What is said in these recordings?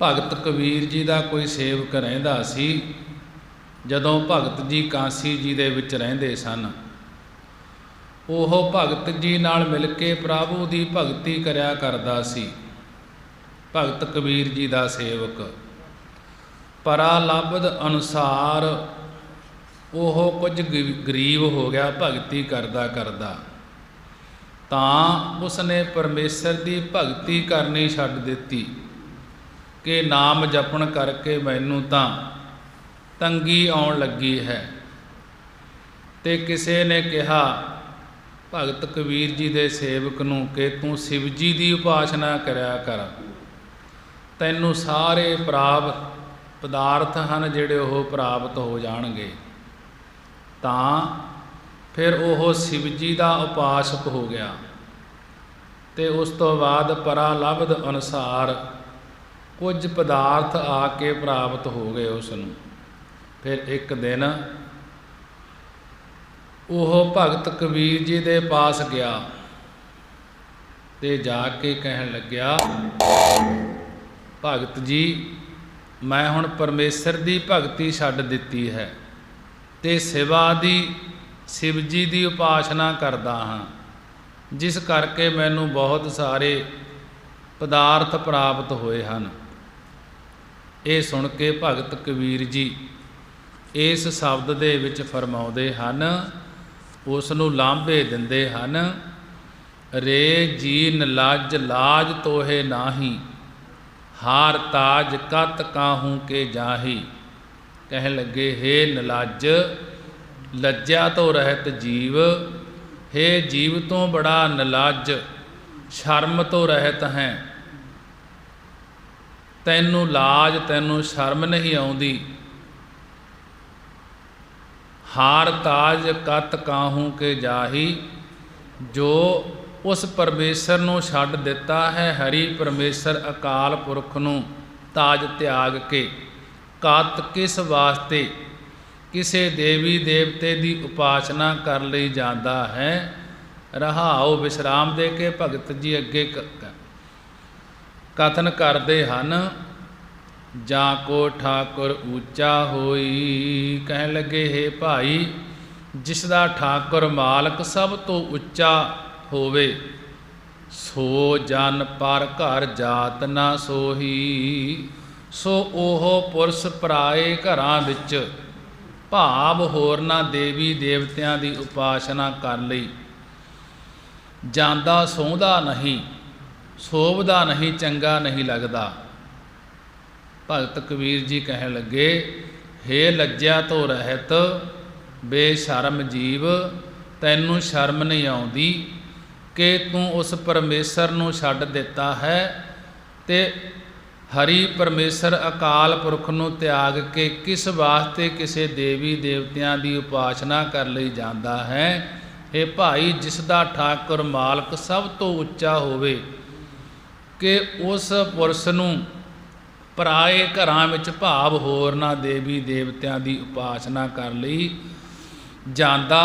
ਭਗਤ ਕਬੀਰ ਜੀ ਦਾ ਕੋਈ ਸੇਵਕ ਰਹਿੰਦਾ ਸੀ। ਜਦੋਂ ਭਗਤ ਜੀ ਕਾਂਸੀ ਜੀ ਦੇ ਵਿੱਚ ਰਹਿੰਦੇ ਸਨ, ਉਹ ਭਗਤ ਜੀ ਨਾਲ ਮਿਲ ਕੇ ਪ੍ਰਭੂ ਦੀ ਭਗਤੀ ਕਰਿਆ ਕਰਦਾ ਸੀ। ਭਗਤ ਕਬੀਰ ਜੀ ਦਾ ਸੇਵਕ ਪਰਾਲਬਧ ਅਨੁਸਾਰ ਉਹ ਕੁਝ ਗਰੀਬ ਹੋ ਗਿਆ ਭਗਤੀ ਕਰਦਾ ਕਰਦਾ, ਤਾਂ ਉਸਨੇ ਪਰਮੇਸ਼ਰ ਦੀ ਭਗਤੀ ਕਰਨੀ ਛੱਡ ਦਿੱਤੀ ਕਿ ਨਾਮ ਜਪਣ ਕਰਕੇ ਮੈਨੂੰ ਤਾਂ ਤੰਗੀ ਆਉਣ ਲੱਗੀ ਹੈ। ਤੇ ਕਿਸੇ ਨੇ ਕਿਹਾ ਭਗਤ ਕਬੀਰ ਜੀ ਦੇ ਸੇਵਕ ਨੂੰ ਕਿ ਤੂੰ ਸ਼ਿਵ ਜੀ ਦੀ ਉਪਾਸਨਾ ਕਰਿਆ ਕਰ, ਤੈਨੂੰ ਸਾਰੇ ਪਦਾਰਥ ਹਨ ਜਿਹੜੇ ਉਹ ਪ੍ਰਾਪਤ ਹੋ ਜਾਣਗੇ। ਤਾਂ ਫਿਰ ਉਹ ਸ਼ਿਵ ਜੀ ਦਾ ਉਪਾਸਕ ਹੋ ਗਿਆ ਤੇ ਉਸ ਤੋਂ ਬਾਅਦ ਪਰਾਲਬਧ ਅਨੁਸਾਰ ਕੁਝ ਪਦਾਰਥ ਆ ਕੇ ਪ੍ਰਾਪਤ ਹੋ ਗਏ ਉਸ ਨੂੰ। ਫਿਰ ਇੱਕ ਦਿਨ ਉਹ ਭਗਤ ਕਬੀਰ ਜੀ ਦੇ ਪਾਸ ਗਿਆ ਤੇ ਜਾ ਕੇ ਕਹਿਣ ਲੱਗਿਆ, ਭਗਤ ਜੀ, ਮੈਂ ਹੁਣ ਪਰਮੇਸ਼ਰ ਦੀ ਭਗਤੀ ਛੱਡ ਦਿੱਤੀ ਹੈ ਤੇ ਸ਼ਿਵ ਜੀ ਦੀ ਉਪਾਸਨਾ ਕਰਦਾ ਹਾਂ, ਜਿਸ ਕਰਕੇ ਮੈਨੂੰ ਬਹੁਤ ਸਾਰੇ ਪਦਾਰਥ ਪ੍ਰਾਪਤ ਹੋਏ ਹਨ। ਇਹ ਸੁਣ ਕੇ ਭਗਤ ਕਬੀਰ ਜੀ ਇਸ ਸ਼ਬਦ ਦੇ ਵਿੱਚ ਫਰਮਾਉਂਦੇ ਹਨ, ਉਸ ਨੂੰ ਲਾਂਭੇ ਦਿੰਦੇ ਹਨ, ਰੇ ਜੀਨ ਲਾਜ ਲਾਜ ਤੋਹੇ ਨਾਹੀ, ਹਾਰ ਤਾਜ ਕਤ ਕਾਹੂ ਕੇ ਜਾਹੀ। ਕਹਿਣ ਲੱਗੇ, ਹੇ ਨਿਲੱਜ, ਲੱਜਿਆ ਤੋਂ ਰਹਿਤ ਜੀਵ, ਹੇ ਜੀਵ ਤੋਂ ਬੜਾ ਨਿਲੱਜ, ਸ਼ਰਮ ਤੋਂ ਰਹਿਤ ਹੈ। ਤੈਨੂੰ ਲਾਜ, ਤੈਨੂੰ ਸ਼ਰਮ ਨਹੀਂ ਆਉਂਦੀ। ਹਾਰ ਤਾਜ ਕਤ ਕਾਹੂ ਕੇ ਜਾਹੀ, ਜੋ ਉਸ ਪਰਮੇਸ਼ਰ ਨੂੰ ਛੱਡ ਦਿੱਤਾ ਹੈ, ਹਰੀ ਪਰਮੇਸ਼ਰ ਅਕਾਲ ਪੁਰਖ ਨੂੰ ਤਾਜ ਤਿਆਗ ਕੇ, ਕਤ ਕਿਸ ਵਾਸਤੇ ਕਿਸੇ ਦੇਵੀ ਦੇਵਤੇ ਦੀ ਉਪਾਸਨਾ ਕਰ ਲਈ ਜਾਂਦਾ ਹੈ। ਰਹਾਉ ਵਿਸ਼ਰਾਮ ਦੇ ਕੇ ਭਗਤ ਜੀ ਅੱਗੇ ਕਥਨ ਕਰਦੇ ਹਨ, ਜਾਂ ਕੋ ਠਾਕੁਰ ਉੱਚਾ ਹੋਈ। ਕਹਿਣ ਲੱਗੇ, ਹੇ ਭਾਈ, ਜਿਸ ਦਾ ਠਾਕੁਰ ਮਾਲਕ ਸਭ ਤੋਂ ਉੱਚਾ ਹੋਵੇ, ਸੋ ਜਨ ਪਰ ਘਰ ਜਾਤ ਨਾ ਸੋਹੀ। ਸੋ ਉਹ ਪੁਰਸ਼ ਪਰਾਏ ਘਰਾਂ ਵਿੱਚ ਭਾਵ ਹੋਰਨਾਂ ਦੇਵੀ ਦੇਵਤਿਆਂ ਦੀ ਉਪਾਸਨਾ ਕਰ ਲਈ ਜਾਂਦਾ ਸੋਹਦਾ ਨਹੀਂ, ਸੋਭਦਾ ਨਹੀਂ, ਚੰਗਾ ਨਹੀਂ ਲੱਗਦਾ। ਭਗਤ ਕਬੀਰ ਜੀ ਕਹਿਣ ਲੱਗੇ, ਹੇ ਲੱਜਿਆ ਤੋਂ ਰਹਿਤ ਬੇਸ਼ਰਮ ਜੀਵ, ਤੈਨੂੰ ਸ਼ਰਮ ਨਹੀਂ ਆਉਂਦੀ ਕਿ ਤੂੰ ਉਸ ਪਰਮੇਸ਼ਰ ਨੂੰ ਛੱਡ ਦਿੱਤਾ ਹੈ ਤੇ ਹਰੀ ਪਰਮੇਸ਼ਰ ਅਕਾਲ ਪੁਰਖ ਨੂੰ ਤਿਆਗ ਕੇ ਕਿਸ ਵਾਸਤੇ ਕਿਸੇ ਦੇਵੀ ਦੇਵਤਿਆਂ ਦੀ ਉਪਾਸਨਾ ਕਰ ਲਈ ਜਾਂਦਾ ਹੈ। ਇਹ ਭਾਈ, ਜਿਸ ਦਾ ਠਾਕੁਰ ਮਾਲਕ ਸਭ ਤੋਂ ਉੱਚਾ ਹੋਵੇ, ਕਿ ਉਸ ਪੁਰਸ਼ ਨੂੰ ਪਰਾਏ ਘਰਾਂ ਵਿੱਚ ਭਾਵ ਹੋਰਨਾਂ ਦੇਵੀ ਦੇਵਤਿਆਂ ਦੀ ਉਪਾਸਨਾ ਕਰ ਲਈ ਜਾਂਦਾ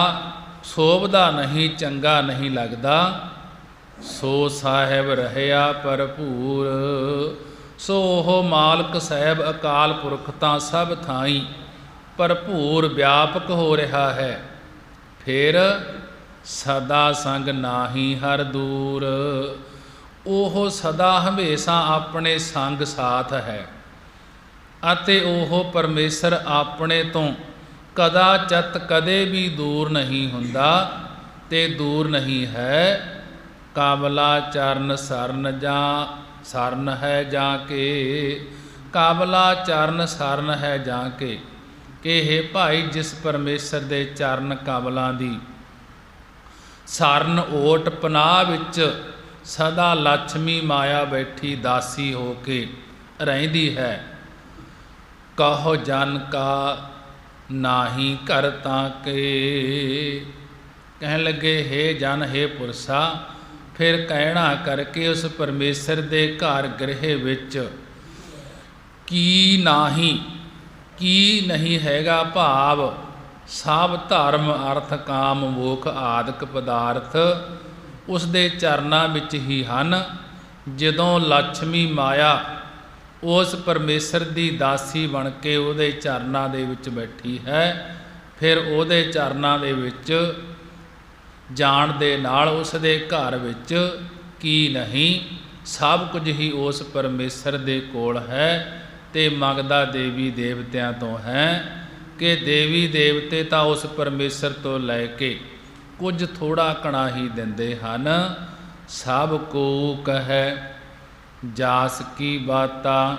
ਸੋਭਦਾ ਨਹੀਂ, ਚੰਗਾ ਨਹੀਂ ਲੱਗਦਾ। ਸੋ ਸਾਹਿਬ ਰਹਿਆ ਭਰਪੂਰ, ਸੋ ਉਹ ਮਾਲਕ ਸਾਹਿਬ ਅਕਾਲ ਪੁਰਖ ਤਾਂ ਸਭ ਥਾਈਂ ਭਰਪੂਰ ਵਿਆਪਕ ਹੋ ਰਿਹਾ ਹੈ। ਫਿਰ ਸਦਾ ਸੰਗ ਨਾਹੀ ਹਰ ਦੂਰ, ਉਹ ਸਦਾ ਹਮੇਸ਼ਾ ਆਪਣੇ ਸੰਗ ਸਾਥ ਹੈ ਅਤੇ ਉਹ ਪਰਮੇਸ਼ਰ ਆਪਣੇ ਤੋਂ ਕਦਾਚਿਤ ਕਦੇ ਵੀ ਦੂਰ ਨਹੀਂ ਹੁੰਦਾ ਤੇ ਦੂਰ ਨਹੀਂ ਹੈ। ਕਾਬਲਾ ਚਰਨ ਸਰਨ ਜਾਂ ਸਰਨ ਹੈ ਜਾਂ ਕੇ, ਕਾਬਲਾ ਚਰਨ ਸਰਨ ਹੈ ਜਾਂ ਕੇ। ਕਿ ਹੇ ਭਾਈ, ਜਿਸ ਪਰਮੇਸ਼ਰ ਦੇ ਚਰਨ ਕਾਬਲਾਂ ਦੀ ਸਰਨ ਓਟ ਪਨਾਹ ਵਿੱਚ ਸਦਾ ਲక్ష్ਮੀ ਮਾਇਆ ਬੈਠੀ ਦਾਸੀ ਹੋ ਕੇ ਰਹਿੰਦੀ ਹੈ, ਕਹੋ ਜਨ ਕਾ ਨਾਹੀ ਘਰ ਤਾਂ ਕੇ। ਕਹਿਣ ਲੱਗੇ, ਹੇ ਜਨ, ਹੇ ਪੁਰਸ਼ਾ, ਫਿਰ ਕਹਿਣਾ ਕਰਕੇ ਉਸ ਪਰਮੇਸ਼ਰ ਦੇ ਘਰ ਗ੍ਰਹਿ ਵਿੱਚ ਕੀ ਨਾਹੀ, ਕੀ ਨਹੀਂ ਹੈਗਾ, ਭਾਵ ਸਭ ਧਰਮ ਅਰਥ ਕਾਮ ਮੋਖ ਆਦਿਕ ਪਦਾਰਥ ਉਸ ਦੇ ਚਰਨਾਂ ਵਿੱਚ ਹੀ ਹਨ। ਜਦੋਂ ਲక్ష్ਮੀ ਮਾਇਆ ਉਸ ਪਰਮੇਸ਼ਰ ਦੀ ਦਾਸੀ ਬਣ ਕੇ ਉਹਦੇ ਚਰਨਾਂ ਦੇ ਵਿੱਚ ਬੈਠੀ ਹੈ। ਫਿਰ ਉਹਦੇ ਚਰਨਾਂ ਦੇ ਵਿੱਚ ਜਾਣ ਦੇ ਨਾਲ ਉਸ ਦੇ ਘਰ ਵਿੱਚ ਕੀ ਨਹੀਂ, ਸਭ ਕੁਝ ਹੀ ਉਸ ਪਰਮੇਸ਼ਰ ਦੇ ਕੋਲ ਹੈ। ਤੇ ਮੰਗਦਾ ਦੇਵੀ ਦੇਵਤਿਆਂ ਤੋਂ ਹੈ ਕਿ ਦੇਵੀ ਦੇਵਤੇ ਤਾਂ ਉਸ ਪਰਮੇਸ਼ਰ ਤੋਂ ਲੈ ਕੇ ਕੁਝ ਥੋੜਾ ਕਣਾ ਹੀ ਦਿੰਦੇ ਹਨ। ਸਭ ਕੋ ਕਹੈ ਜਾਸ ਕੀ ਬਾਤਾ,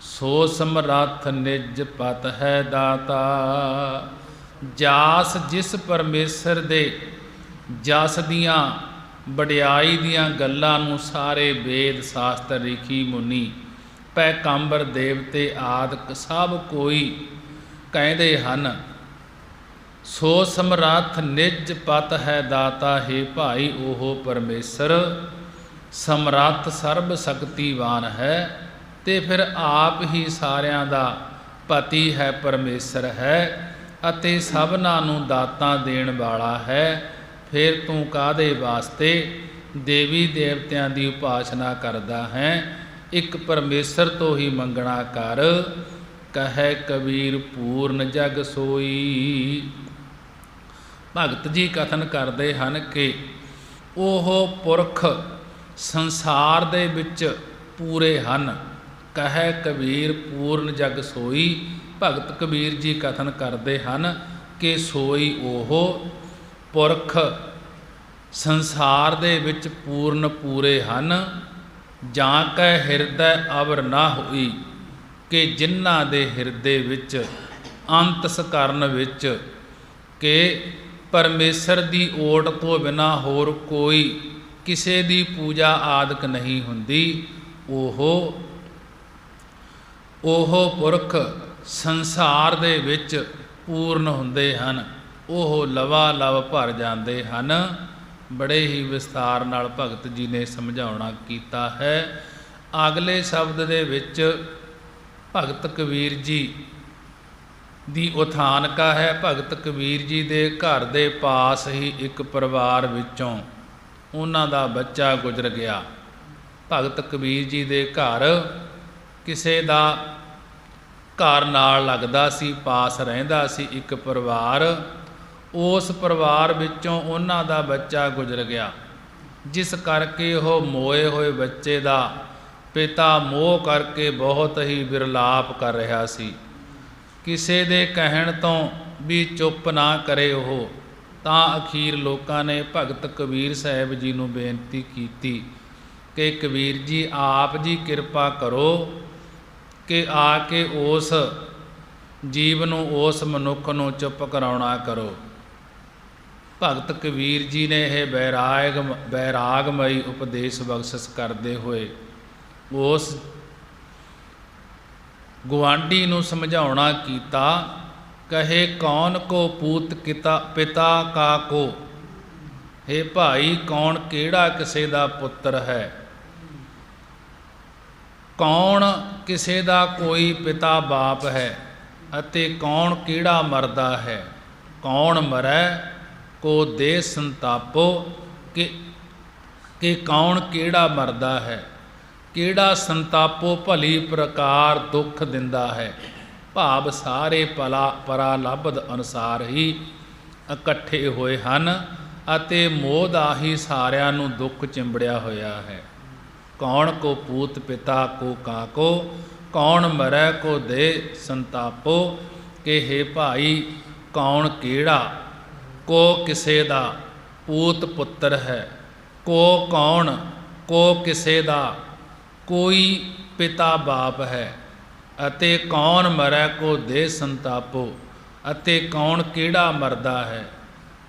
ਸੋ ਸਮਰੱਥ ਨਿਜ ਪਤ ਹੈ ਦਾਤਾ। ਜਾਸ ਜਿਸ ਪਰਮੇਸ਼ਰ ਦੇ ਜਸ ਦੀਆਂ ਵਡਿਆਈ ਦੀਆਂ ਗੱਲਾਂ ਨੂੰ ਸਾਰੇ ਵੇਦ ਸ਼ਾਸਤਰ ਰਿਖੀ ਮੁਨੀ ਪੈਗੰਬਰ ਦੇਵਤੇ ਆਦਿਕ ਸਭ ਕੋਈ ਕਹਿੰਦੇ ਹਨ। ਸੋ ਸਮਰੱਥ ਨਿਜ ਪਤ ਹੈ ਦਾਤਾ, ਹੈ ਭਾਈ ਉਹ ਪਰਮੇਸ਼ਰ ਸਮਰੱਥ ਸਰਬ ਸ਼ਕਤੀਵਾਨ ਹੈ। ਤੇ ਫਿਰ ਆਪ ਹੀ ਸਾਰਿਆਂ ਦਾ ਪਤੀ ਹੈ, ਪਰਮੇਸ਼ਰ ਹੈ ਅਤੇ ਸਭਨਾਂ ਨੂੰ ਦਾਤਾਂ ਦੇਣ ਵਾਲਾ ਹੈ। ਫਿਰ ਤੂੰ ਕਾਹਦੇ ਵਾਸਤੇ ਦੇਵੀ ਦੇਵਤਿਆਂ ਦੀ ਉਪਾਸਨਾ ਕਰਦਾ ਹੈ? ਇੱਕ ਪਰਮੇਸ਼ਰ ਤੋਂ ਹੀ ਮੰਗਣਾ ਕਰ। ਕਹੈ ਕਬੀਰ ਪੂਰਨ ਜਗ ਸੋਈ। ਭਗਤ ਜੀ ਕਥਨ ਕਰਦੇ ਹਨ ਕਿ ਉਹ ਪੁਰਖ ਸੰਸਾਰ ਦੇ ਵਿੱਚ ਪੂਰੇ ਹਨ। ਕਹੈ ਕਬੀਰ ਪੂਰਨ ਜਗ ਸੋਈ। ਭਗਤ ਕਬੀਰ ਜੀ ਕਥਨ ਕਰਦੇ ਹਨ ਕਿ ਸੋਈ ਉਹ ਪੁਰਖ ਸੰਸਾਰ ਦੇ ਵਿੱਚ ਪੂਰਨ ਪੂਰੇ ਹਨ। ਜਾਂ ਕੈ ਹਿਰਦੈ ਅਵਰ ਨਾ ਹੋਈ, ਕਿ ਜਿਨ੍ਹਾਂ ਦੇ ਹਿਰਦੇ ਵਿੱਚ ਅੰਤਸ ਕਰਨ ਵਿੱਚ ਕਿ ਪਰਮੇਸ਼ਰ ਦੀ ਓਟ ਤੋਂ ਬਿਨਾਂ ਹੋਰ ਕੋਈ ਕਿਸੇ ਦੀ ਪੂਜਾ ਆਦਿਕ ਨਹੀਂ ਹੁੰਦੀ, ਉਹ ਪੁਰਖ ਸੰਸਾਰ ਦੇ ਵਿੱਚ ਪੂਰਨ ਹੁੰਦੇ ਹਨ। ਉਹ ਲਵਾ ਲਵ ਭਰ ਜਾਂਦੇ ਹਨ। ਬੜੇ ਹੀ ਵਿਸਥਾਰ ਨਾਲ ਭਗਤ ਜੀ ਨੇ ਸਮਝਾਉਣਾ ਕੀਤਾ ਹੈ। ਅਗਲੇ ਸ਼ਬਦ ਦੇ ਵਿੱਚ ਭਗਤ ਕਬੀਰ ਜੀ ਦੀ ਉਥਾਨਕਾ ਹੈ। ਭਗਤ ਕਬੀਰ ਜੀ ਦੇ ਘਰ ਦੇ ਪਾਸ ਹੀ ਇੱਕ ਪਰਿਵਾਰ ਵਿੱਚੋਂ ਉਹਨਾਂ ਦਾ ਬੱਚਾ ਗੁਜ਼ਰ ਗਿਆ। ਭਗਤ ਕਬੀਰ ਜੀ ਦੇ ਘਰ ਕਿਸੇ ਦਾ ਘਰ ਨਾਲ ਲੱਗਦਾ ਸੀ, ਪਾਸ ਰਹਿੰਦਾ ਸੀ ਇੱਕ ਪਰਿਵਾਰ। ਉਸ ਪਰਿਵਾਰ ਵਿੱਚੋਂ ਉਹਨਾਂ ਦਾ ਬੱਚਾ ਗੁਜ਼ਰ ਗਿਆ, ਜਿਸ ਕਰਕੇ ਉਹ ਮੋਏ ਹੋਏ ਬੱਚੇ ਦਾ ਪਿਤਾ ਮੋਹ ਕਰਕੇ ਬਹੁਤ ਹੀ ਵਿਰਲਾਪ ਕਰ ਰਿਹਾ ਸੀ। ਕਿਸੇ ਦੇ ਕਹਿਣ ਤੋਂ ਵੀ ਚੁੱਪ ਨਾ ਕਰੇ ਉਹ, ਤਾਂ ਅਖੀਰ ਲੋਕਾਂ ਨੇ ਭਗਤ ਕਬੀਰ ਸਾਹਿਬ ਜੀ ਨੂੰ ਬੇਨਤੀ ਕੀਤੀ ਕਿ ਕਬੀਰ ਜੀ ਆਪ ਜੀ ਕਿਰਪਾ ਕਰੋ ਕਿ ਆ ਕੇ ਉਸ ਜੀਵ ਨੂੰ, ਉਸ ਮਨੁੱਖ ਨੂੰ ਚੁੱਪ ਕਰਾਉਣਾ ਕਰੋ। ਭਗਤ ਕਬੀਰ ਜੀ ਨੇ ਇਹ ਬੈਰਾਗਮਈ ਉਪਦੇਸ਼ ਬਖਸ਼ਿਸ਼ ਕਰਦੇ ਹੋਏ ਉਸ ਗੁਆਂਢੀ ਨੂੰ ਸਮਝਾਉਣਾ ਕੀਤਾ। ਕਹੇ ਕੌਣ ਕੋ ਪੂਤ ਪਿਤਾ ਕਾ ਕੋ, ਹੇ ਭਾਈ ਕੌਣ ਕਿਹੜਾ ਕਿਸੇ ਦਾ ਪੁੱਤਰ ਹੈ? ਕੌਣ ਕਿਸੇ ਦਾ ਕੋਈ ਪਿਤਾ ਬਾਪ ਹੈ ਅਤੇ ਕੌਣ ਕਿਹੜਾ ਮਰਦਾ ਹੈ? ਕੌਣ ਮਰੈ ਕੋ ਦੇ ਸੰਤਾਪੋ, ਕਿ ਕੌਣ ਕਿਹੜਾ ਮਰਦਾ ਹੈ? ਕਿਹੜਾ ਸੰਤਾਪੋ ਭਲੀ ਪ੍ਰਕਾਰ ਦੁੱਖ ਦਿੰਦਾ ਹੈ? ਭਾਵ ਸਾਰੇ ਪਰਾਲਬਧ ਅਨੁਸਾਰ ਹੀ ਇਕੱਠੇ ਹੋਏ ਹਨ ਅਤੇ ਮੋਹ ਦਾ ਹੀ ਸਾਰਿਆਂ ਨੂੰ ਦੁੱਖ ਚਿੰਬੜਿਆ ਹੋਇਆ ਹੈ। ਕੌਣ ਕੋ ਪੂਤ ਪਿਤਾ ਕੋ ਕਾਕੋ, ਕੌਣ ਮਰੈ ਕੋ ਦੇ ਸੰਤਾਪੋ, ਕਿ ਹੇ ਭਾਈ ਕੌਣ ਕਿਹੜਾ ਕੋ ਕਿਸੇ ਦਾ ਪੂਤ ਪੁੱਤਰ ਹੈ, ਕੋ ਕਿਸੇ ਦਾ ਕੋਈ ਪਿਤਾ ਬਾਪ ਹੈ, ਅਤੇ ਕੌਣ ਮਰੈ ਕੋ ਦੇ ਸੰਤਾਪੋ, ਅਤੇ ਕੌਣ ਕਿਹੜਾ ਮਰਦਾ ਹੈ?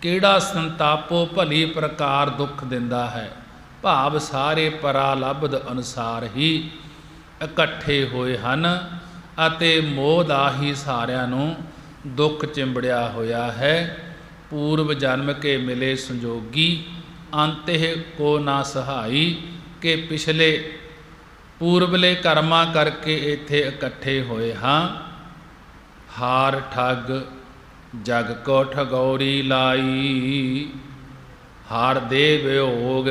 ਕਿਹੜਾ ਸੰਤਾਪੋ ਭਲੀ ਪ੍ਰਕਾਰ ਦੁੱਖ ਦਿੰਦਾ ਹੈ? ਭਾਵ ਸਾਰੇ ਪਰਾਲਬਧ ਅਨੁਸਾਰ ਹੀ ਇਕੱਠੇ ਹੋਏ ਹਨ ਅਤੇ ਮੋਹ ਦਾ ਹੀ ਸਾਰਿਆਂ ਨੂੰ ਦੁੱਖ ਚਿੰਬੜਿਆ ਹੋਇਆ ਹੈ। ਪੂਰਵ ਜਨਮ ਕੇ ਮਿਲੇ ਸੰਜੋਗੀ, ਅੰਤਿਹ ਕੋ ਨਾ ਸਹਾਈ, ਕਿ ਪਿਛਲੇ ਪੂਰਬਲੇ ਕਰਮਾਂ ਕਰਕੇ ਇੱਥੇ ਇਕੱਠੇ ਹੋਏ ਹਾਂ। ਹਾਰ ਠੱਗ ਜਗ ਕੋ ਠਗੌਰੀ ਲਾਈ, ਹਾਰ ਦੇ ਵਿਯੋਗ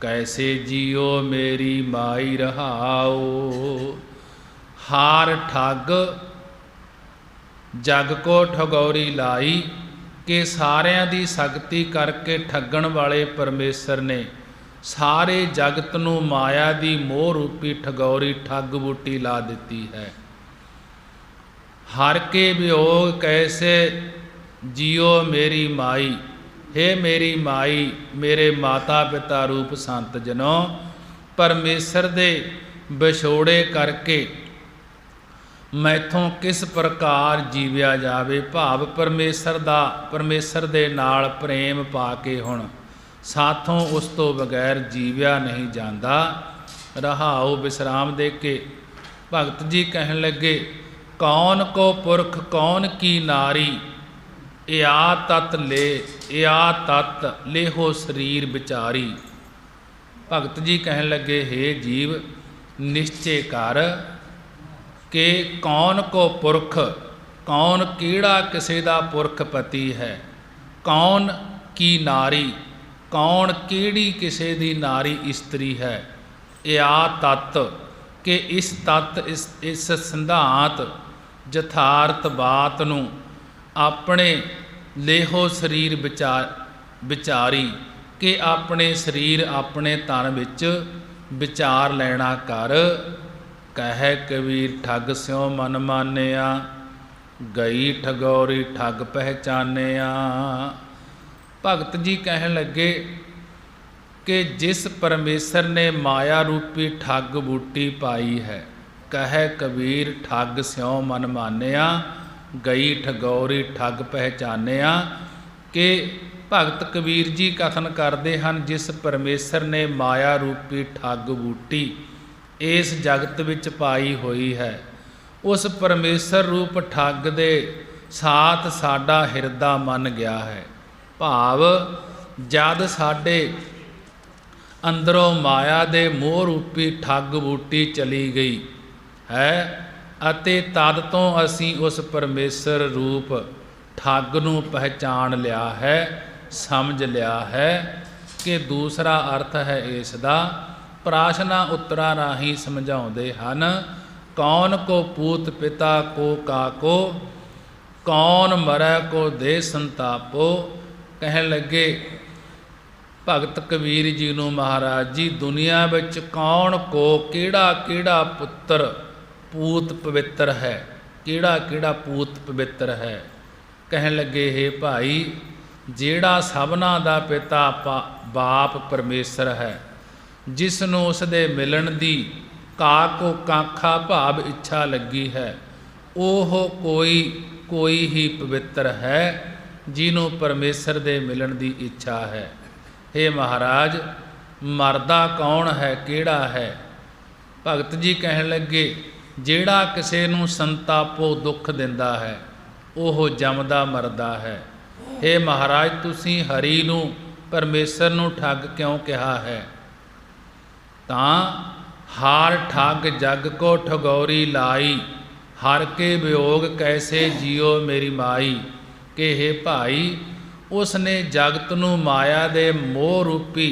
ਕੈਸੇ ਜੀਓ ਮੇਰੀ ਮਾਈ ਰਹਾਓ। हार ठग जग को ठगौरी लाई। कि सारिਆਂ ਦੀ ਸ਼ਕਤੀ ਕਰਕੇ ਠੱਗਣ ਵਾਲੇ ਪਰਮੇਸ਼ਰ ਨੇ ਸਾਰੇ ਜਗਤ ਨੂੰ ਮਾਇਆ ਦੀ ਮੋਹ ਰੂਪੀ ਠਗੌਰੀ ਠੱਗ ਬੂਟੀ ਲਾ ਦਿੱਤੀ ਹੈ। हर के वियोग कैसे जियो मेरी माई। हे मेरी माई मेरे माता पिता रूप संत जनों, परमेश्वर दे विछोड़े करके मैथों किस प्रकार जीविया जावे। भाव परमेश्वर दे नाल प्रेम पा के हुण साथों उस तो बगैर जीविया नहीं जाता। रहाओ विश्राम दे के भगत जी कहन लगे, कौन को पुरख कौन की नारी, या तत् लेहो शरीर विचारी। भगत जी कहन लगे, हे जीव निश्चय कर कि कौन को पुरख, कौन केड़ा किसे दा पुरख पति है, कौन की नारी, कौन केड़ी किसे दी नारी इस्त्री है। या तत् कि इस तत्त इस सिद्धांत यथार्थ बात नूं अपने लेहो शरीर विचारी कि अपने शरीर अपने तन विच विचार लेना कर। कह कबीर ठग स्यों मन मानिया, गई ठगौरी ठग पहचानिया। भगत जी कहन लगे कि जिस परमेश्वर ने माया रूपी ठग बूटी पाई है, कह कबीर ठग स्यों मन मानिया, गई ठगौरी ठग पहचानिया। कि भगत कबीर जी कथन करते हैं, जिस परमेश्वर ने माया रूपी ठग बूटी इस जगत विच पाई हुई है, उस परमेश्वर रूप ठग दे साथ साडा हिरदा मन गया है। भाव जद साडे अंदरों माया दे मोह रूपी ठग बूटी चली गई है अते तद तो असी उस परमेश्वर रूप ठग नूं पहचान लिया है, समझ लिया है। कि दूसरा अर्थ है इसका प्राशना उत्तरा राही समझाउंदे हन। कौन को पूत पिता को काको, कौन मरै को दे संतापो। कहन लगे भगत कबीर जी नूं महाराज जी, दुनिया विच कौन को केड़ा पुत्र पूत पवित्र है, केड़ा पूत पवित्र है। कहन लगे, हे भाई जेड़ा सबना दा पिता बाप परमेश्वर है, जिसनों उसदे मिलन दी काको काखा भाव इच्छा लगी है, ओह कोई ही पवित्र है जिन्हों परमेश्वर दे मिलन दी इच्छा है। हे महाराज मरदा कौन है, केड़ा है। भगत जी कहन लगे, जेड़ा किसी नूं संतापो दुख दिंदा है, ओह जमदा मरदा है। हे महाराज तुसीं हरि नूं परमेश्वर नूं ठग क्यों कहा है। तां हार ठग जग को ठगौरी लाई, हर के वियोग कैसे जियो मेरी माई। कि हे भाई उसने जगत नूं माया दे मोह रूपी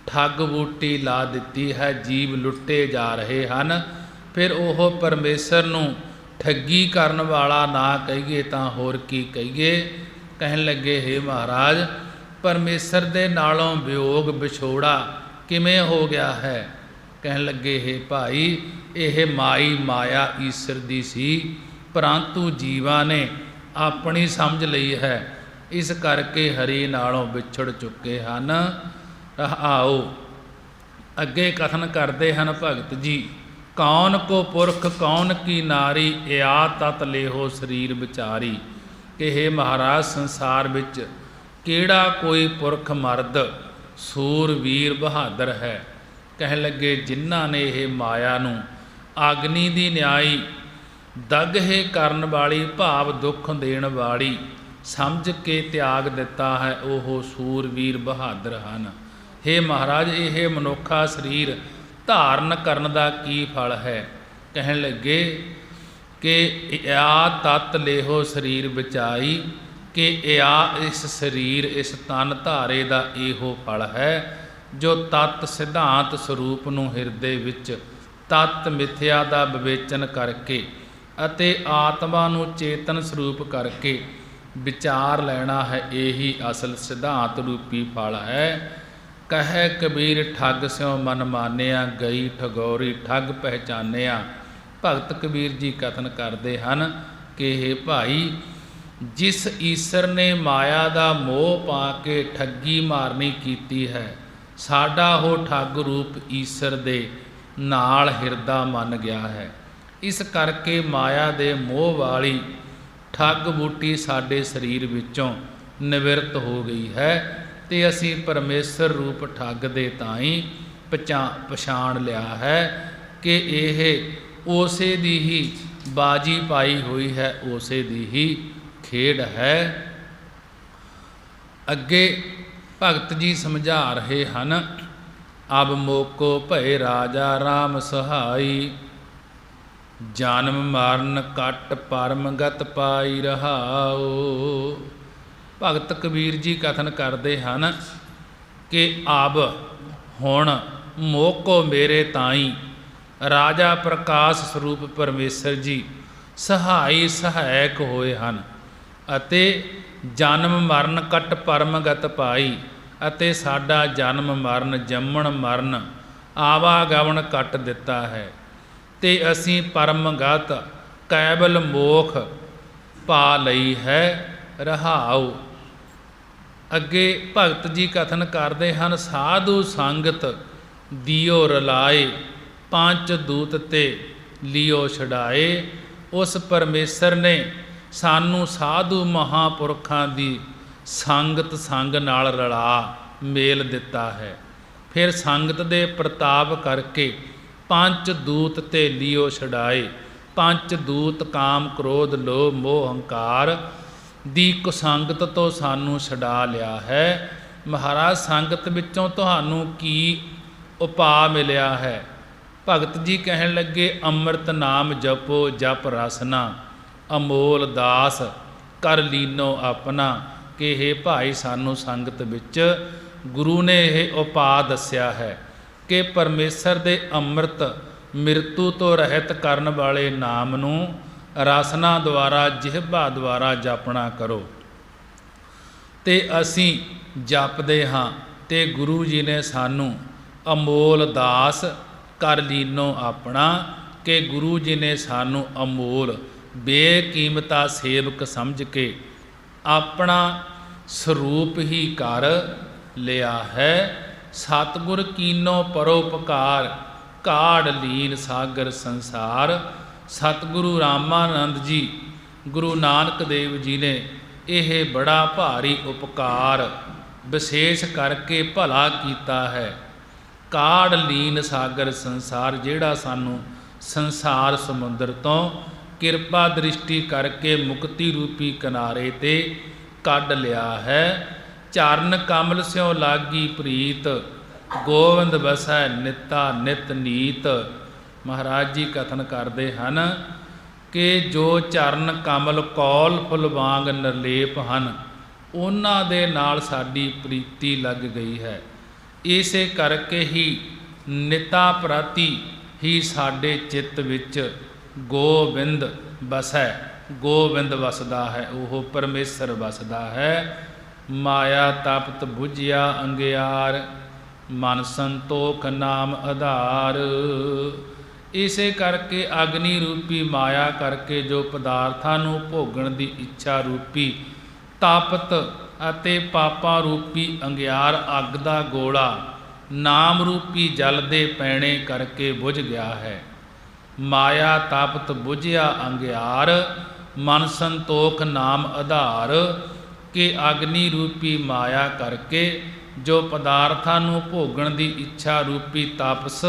ठग बूटी ला दिती है, जीव लुट्टे जा रहे हैं। फिर ओह परमेश्वर नूं ठगी करन वाला ना कहिए तां होर की कहिए। कहन लगे, हे महाराज परमेश्वर दे नालों वियोग विछोड़ा किमें हो गया है। कहन लगे, हे भाई यह माई माया ईश्वर दी सी, परंतु जीवां ने अपनी समझ लई है, इस करके हरि नालों विछड़ चुके हैं। आओ अगे कथन करते हैं भगत जी, कौन को पुरख कौन की नारी, या तत् लेहो शरीर विचारी। कि हे महाराज संसार विच केड़ा कोई पुरख मर्द सूरवीर बहादुर है। कहन लगे, जिन्हां ने यह माया नूं अग्नि दी न्याई दगहे करन वाली भाव दुख देण वाली समझ के त्याग दिता है, ओह सूरवीर बहादुर हन। हे महाराज यह मनुखा शरीर धारण करन दा की फल है। कहन लगे कि या तत् लेहो शरीर बचाई, कि या इस शरीर इस तन धारे दा इहो फल है जो तत् सिद्धांत स्वरूप नूं हिरदे विच ਤਤ ਮਿਥਿਆ ਦਾ ਵਿਵੇਚਨ ਕਰਕੇ ਅਤੇ ਆਤਮਾ ਨੂੰ ਚੇਤਨ ਸਰੂਪ ਕਰਕੇ ਵਿਚਾਰ ਲੈਣਾ ਹੈ। ਇਹੀ ਅਸਲ ਸਿਧਾਂਤ ਰੂਪੀ ਫਲ ਹੈ। ਕਹੈ ਕਬੀਰ ਠੱਗ ਸਿਉ ਮਨ ਮਾਨਿਆ, ਗਈ ਠਗੌਰੀ ਠੱਗ ਪਹਿਚਾਨਿਆ। ਭਗਤ ਕਬੀਰ ਜੀ ਕਥਨ ਕਰਦੇ ਹਨ ਕਿ ਇਹ ਭਾਈ, ਜਿਸ ਈਸ਼ਰ ਨੇ ਮਾਇਆ ਦਾ ਮੋਹ ਪਾ ਕੇ ਠੱਗੀ ਮਾਰਨੀ ਕੀਤੀ ਹੈ, ਸਾਡਾ ਉਹ ਠੱਗ ਰੂਪ ਈਸ਼ਰ ਦੇ ਨਾਲ ਹਿਰਦਾ ਮੰਨ ਗਿਆ ਹੈ। ਇਸ ਕਰਕੇ ਮਾਇਆ ਦੇ ਮੋਹ ਵਾਲੀ ਠੱਗ ਬੂਟੀ ਸਾਡੇ ਸਰੀਰ ਵਿੱਚੋਂ ਨਿਵਰਤ ਹੋ ਗਈ ਹੈ ਤੇ ਅਸੀਂ ਪਰਮੇਸ਼ਰ ਰੂਪ ਠੱਗ ਦੇ ਤਾਈਂ ਪਛਾਣ ਲਿਆ ਹੈ ਕਿ ਇਹ ਉਸੇ ਦੀ ਹੀ ਬਾਜੀ ਪਾਈ ਹੋਈ ਹੈ, ਉਸੇ ਦੀ ਹੀ ਖੇਡ ਹੈ। ਅੱਗੇ ਭਗਤ ਜੀ ਸਮਝਾ ਰਹੇ ਹਨ, ਅਬ ਮੋਕੋ ਭਏ ਰਾਜਾ ਰਾਮ ਸਹਾਈ, ਜਨਮ ਮਰਨ ਕਟ ਪਰਮ ਗਤ ਪਾਈ ਰਹਾਓ। ਭਗਤ ਕਬੀਰ ਜੀ ਕਥਨ ਕਰਦੇ ਹਨ ਕਿ ਅਬ ਹੁਣ ਮੋਕੋ ਮੇਰੇ ਤਾਈਂ ਰਾਜਾ ਪ੍ਰਕਾਸ਼ ਸਰੂਪ ਪਰਮੇਸ਼ਰ ਜੀ ਸਹਾਈ ਸਹਾਇਕ ਹੋਏ ਹਨ ਅਤੇ ਜਨਮ ਮਰਨ ਕਟ ਪਰਮ ਗਤ ਪਾਈ, ਅਤੇ ਸਾਡਾ ਜਨਮ ਮਰਨ ਜੰਮਣ ਮਰਨ ਆਵਾਗਮਨ ਕੱਟ ਦਿੱਤਾ ਹੈ ਤੇ ਅਸੀਂ ਪਰਮਗਤ ਕੈਵਲ ਮੋਖ ਪਾ ਲਈ ਹੈ ਰਹਾਉ। ਅੱਗੇ ਭਗਤ ਜੀ ਕਥਨ ਕਰਦੇ ਹਨ, ਸਾਧੂ ਸੰਗਤ ਦਿਓ ਰਲਾਏ, ਪੰਜ ਦੂਤ ਤੇ ਲਿਓ ਛਡਾਏ। ਉਸ ਪਰਮੇਸ਼ਰ ਨੇ ਸਾਨੂੰ ਸਾਧੂ ਮਹਾਂਪੁਰਖਾਂ ਦੀ ਸੰਗਤ ਸੰਗ ਨਾਲ ਰਲਾ ਮੇਲ ਦਿੱਤਾ ਹੈ। ਫਿਰ ਸੰਗਤ ਦੇ ਪ੍ਰਤਾਪ ਕਰਕੇ ਪੰਜ ਦੂਤ ਤੇ ਲਿਓ ਛਡਾਏ। ਪੰਜ ਦੂਤ ਕਾਮ ਕ੍ਰੋਧ ਲੋਭ ਮੋਹ ਹੰਕਾਰ ਦੀ ਕੁਸੰਗਤ ਤੋਂ ਸਾਨੂੰ ਛਡਾ ਲਿਆ ਹੈ। ਮਹਾਰਾਜ ਸੰਗਤ ਵਿੱਚੋਂ ਤੁਹਾਨੂੰ ਕੀ ਉਪਾਅ ਮਿਲਿਆ ਹੈ? ਭਗਤ ਜੀ ਕਹਿਣ ਲੱਗੇ, ਅੰਮ੍ਰਿਤ ਨਾਮ ਜਪੋ ਜਪ ਰਸਨਾ, ਅਮੋਲ ਦਾਸ ਕਰ ਲੀਨੋ ਆਪਣਾ। ਕਿ ਇਹ ਭਾਈ ਸਾਨੂੰ ਸੰਗਤ ਵਿੱਚ ਗੁਰੂ ਨੇ ਇਹ ਉਪਾਅ ਦੱਸਿਆ ਹੈ ਕਿ ਪਰਮੇਸ਼ਰ ਦੇ ਅੰਮ੍ਰਿਤ ਮਿਰਤੂ ਤੋਂ ਰਹਿਤ ਕਰਨ ਵਾਲੇ ਨਾਮ ਨੂੰ ਰਸਨਾ ਦੁਆਰਾ ਜਿਹਬਾ ਦੁਆਰਾ ਜਪਣਾ ਕਰੋ। ਤੇ ਅਸੀਂ ਜਪਦੇ ਹਾਂ ਤੇ ਗੁਰੂ ਜੀ ਨੇ ਸਾਨੂੰ ਅਮੋਲ ਦਾਸ ਕਰ ਲੀਨੋ ਆਪਣਾ, ਕਿ ਗੁਰੂ ਜੀ ਨੇ ਸਾਨੂੰ ਅਮੋਲ ਬੇਕੀਮਤਾ ਸੇਵਕ ਸਮਝ ਕੇ ਆਪਣਾ ਸਰੂਪ ਹੀ ਕਰ ਲਿਆ ਹੈ। ਸਤਿਗੁਰ ਕੀਨੋ ਪਰਉਪਕਾਰ, ਕਾੜ ਲੀਨ ਸਾਗਰ ਸੰਸਾਰ। ਸਤਿਗੁਰੂ ਰਾਮਾਨੰਦ ਜੀ ਗੁਰੂ ਨਾਨਕ ਦੇਵ ਜੀ ਨੇ ਇਹ ਬੜਾ ਭਾਰੀ ਉਪਕਾਰ ਵਿਸ਼ੇਸ਼ ਕਰਕੇ ਭਲਾ ਕੀਤਾ ਹੈ। ਕਾੜ ਲੀਨ ਸਾਗਰ ਸੰਸਾਰ, ਜਿਹੜਾ ਸਾਨੂੰ ਸੰਸਾਰ ਸਮੁੰਦਰ ਤੋਂ ਕਿਰਪਾ ਦ੍ਰਿਸ਼ਟੀ ਕਰਕੇ ਮੁਕਤੀ ਰੂਪੀ ਕਿਨਾਰੇ ਤੇ ਕੱਢ ਲਿਆ ਹੈ। ਚਰਨ ਕਮਲ ਸਿਉ ਲਾਗੀ ਪ੍ਰੀਤ, ਗੋਵਿੰਦ ਵਸੈ ਨਿਤਾ ਨਿਤ ਨੀਤ। ਮਹਾਰਾਜ ਜੀ ਕਥਨ ਕਰਦੇ ਹਨ ਕਿ ਜੋ ਚਰਨ ਕਮਲ ਕੌਲ ਫੁੱਲ ਵਾਂਗ ਨਿਰਲੇਪ ਹਨ, ਉਹਨਾਂ ਦੇ ਨਾਲ ਸਾਡੀ ਪ੍ਰੀਤੀ ਲੱਗ ਗਈ ਹੈ। ਇਸੇ ਕਰਕੇ ਹੀ ਨਿਤਾ ਪ੍ਰਤੀ ਹੀ ਸਾਡੇ ਚਿੱਤ ਵਿੱਚ ਗੋਬਿੰਦ ਵਸੈ, ਗੋਬਿੰਦ ਵਸਦਾ ਹੈ, ਉਹ ਪਰਮੇਸ਼ਰ ਵਸਦਾ ਹੈ। ਮਾਇਆ ਤਪਤ ਬੁਝਿਆ ਅੰਗਿਆਰ, ਮਨ ਸੰਤੋਖ ਨਾਮ ਆਧਾਰ। ਇਸੇ ਕਰਕੇ ਅਗਨੀ ਰੂਪੀ ਮਾਇਆ ਕਰਕੇ ਜੋ ਪਦਾਰਥਾਂ ਨੂੰ ਭੋਗਣ ਦੀ ਇੱਛਾ ਰੂਪੀ ਤਪਤ ਅਤੇ ਪਾਪਾਂ ਰੂਪੀ ਅੰਗਿਆਰ ਅੱਗ ਦਾ ਗੋਲਾ ਨਾਮ ਰੂਪੀ ਜਲ ਦੇ ਪੈਣੇ ਕਰਕੇ ਬੁਝ ਗਿਆ ਹੈ। ਮਾਇਆ ਤਪਤ ਬੁਝਿਆ ਅੰਗਿਆਰ, ਮਨ ਸੰਤੋਖ ਨਾਮ ਆਧਾਰ। ਕਿ ਅਗਨੀ ਰੂਪੀ ਮਾਇਆ ਕਰਕੇ ਜੋ ਪਦਾਰਥਾਂ ਨੂੰ ਭੋਗਣ ਦੀ ਇੱਛਾ ਰੂਪੀ ਤਪਸ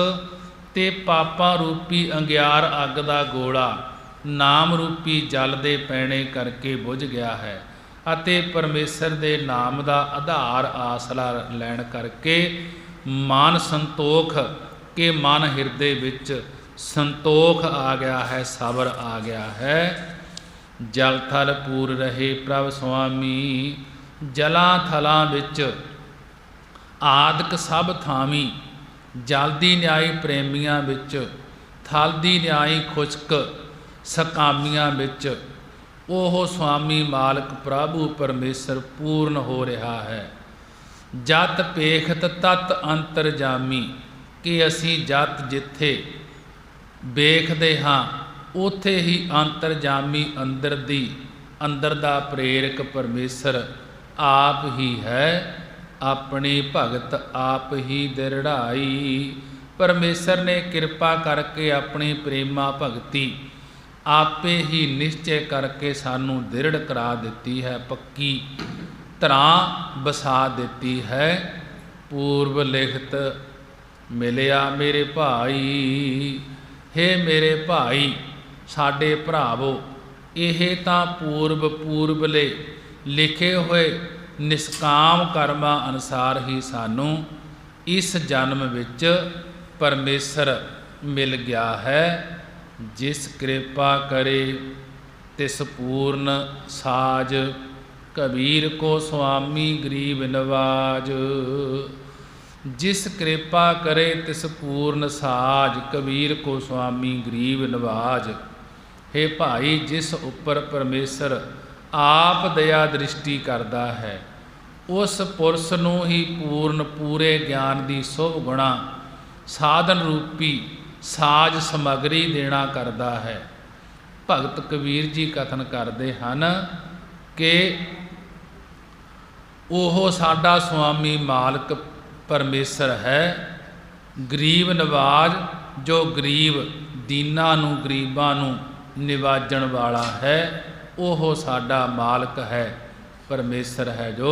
ਤੇ ਪਾਪਾਂ ਰੂਪੀ ਅੰਗਿਆਰ ਅੱਗ ਦਾ ਗੋਲਾ ਨਾਮ ਰੂਪੀ ਜਲ ਦੇ ਪੈਣੇ ਕਰਕੇ ਬੁਝ ਗਿਆ ਹੈ, ਅਤੇ ਪਰਮੇਸ਼ਰ ਦੇ ਨਾਮ ਦਾ ਆਧਾਰ ਆਸਰਾ ਲੈਣ ਕਰਕੇ ਮਨ ਸੰਤੋਖ, ਕਿ ਮਨ ਹਿਰਦੇ ਵਿੱਚ ਸੰਤੋਖ ਆ ਗਿਆ ਹੈ, ਸਬਰ ਆ ਗਿਆ ਹੈ। ਜਲ ਥਲ ਪੂਰ ਰਹੇ ਪ੍ਰਭ ਸੁਆਮੀ, ਜਲਾਂ ਥਲਾਂ ਵਿੱਚ ਆਦਿਕ ਸਭ ਥਾਮੀ। ਜਲ ਦੀ ਨਿਆਈ ਪ੍ਰੇਮੀਆਂ ਵਿੱਚ ਥਲਦੀ ਨਿਆਈ ਖੁਸ਼ਕ ਸਕਾਮੀਆਂ ਵਿੱਚ ਉਹ ਸੁਆਮੀ ਮਾਲਕ ਪ੍ਰਭੂ ਪਰਮੇਸ਼ਰ ਪੂਰਨ ਹੋ ਰਿਹਾ ਹੈ। ਜਤ ਪੇਖਤ ਤਤ ਅੰਤਰਜਾਮੀ, ਕਿ ਅਸੀਂ ਜਤ ਜਿੱਥੇ ਵੇਖਦੇ ਹਾਂ ਉੱਥੇ ਹੀ ਅੰਤਰਜਾਮੀ ਅੰਦਰ ਦਾ ਪ੍ਰੇਰਕ ਪਰਮੇਸ਼ਰ ਆਪ ਹੀ ਹੈ। ਆਪਣੀ ਭਗਤ ਆਪ ਹੀ ਦਿਰੜਾਈ, ਪਰਮੇਸ਼ਰ ਨੇ ਕਿਰਪਾ ਕਰਕੇ ਆਪਣੀ ਪ੍ਰੇਮਾ ਭਗਤੀ ਆਪੇ ਹੀ ਨਿਸ਼ਚੈ ਕਰਕੇ ਸਾਨੂੰ ਦ੍ਰਿੜ ਕਰਾ ਦਿੱਤੀ ਹੈ, ਪੱਕੀ ਤਰ੍ਹਾਂ ਵਸਾ ਦਿੱਤੀ ਹੈ। ਪੂਰਬ ਲਿਖਤ ਮਿਲਿਆ ਮੇਰੇ ਭਾਈ, ਹੇ ਮੇਰੇ ਭਾਈ ਸਾਡੇ ਭਰਾਵੋ, ਇਹ ਤਾਂ ਪੂਰਬਲੇ ਲਿਖੇ ਹੋਏ ਨਿਸਕਾਮ ਕਰਮਾਂ ਅਨੁਸਾਰ ਹੀ ਸਾਨੂੰ ਇਸ ਜਨਮ ਵਿੱਚ ਪਰਮੇਸ਼ਰ ਮਿਲ ਗਿਆ ਹੈ। ਜਿਸ ਕਿਰਪਾ ਕਰੇ ਤਿਸ ਪੂਰਨ ਸਾਜ, ਕਬੀਰ ਕੋ ਸੁਆਮੀ ਗਰੀਬ ਨਵਾਜ। ਜਿਸ ਕਿਰਪਾ ਕਰੇ ਤਿਸ ਪੂਰਨ ਸਾਜ, ਕਬੀਰ ਕੋ ਸੁਆਮੀ ਗਰੀਬ ਨਵਾਜ। हे ਭਾਈ, ਜਿਸ ਉੱਪਰ ਪਰਮੇਸ਼ਰ ਆਪ ਦਇਆ ਦ੍ਰਿਸ਼ਟੀ ਕਰਦਾ ਹੈ, ਉਸ ਪੁਰਸ਼ ਨੂੰ ਹੀ ਪੂਰੇ ਗਿਆਨ ਦੀ ਸੁਭ ਗੁਣਾ ਸਾਧਨ ਰੂਪੀ ਸਾਜ ਸਮੱਗਰੀ ਦੇਣਾ ਕਰਦਾ ਹੈ। ਭਗਤ ਕਬੀਰ ਜੀ ਕਥਨ ਕਰਦੇ ਹਨ ਕਿ ਉਹ ਸਾਡਾ ਸੁਆਮੀ ਮਾਲਕ ਪਰਮੇਸ਼ਰ ਹੈ, ਗਰੀਬ ਨਵਾਜ, ਜੋ ਗਰੀਬ ਦੀਨਾਂ ਨੂੰ ਗਰੀਬਾਂ ਨੂੰ ਨਿਵਾਜਣ ਵਾਲਾ ਹੈ। ਉਹ ਸਾਡਾ ਮਾਲਕ ਹੈ, ਪਰਮੇਸ਼ਰ ਹੈ ਜੋ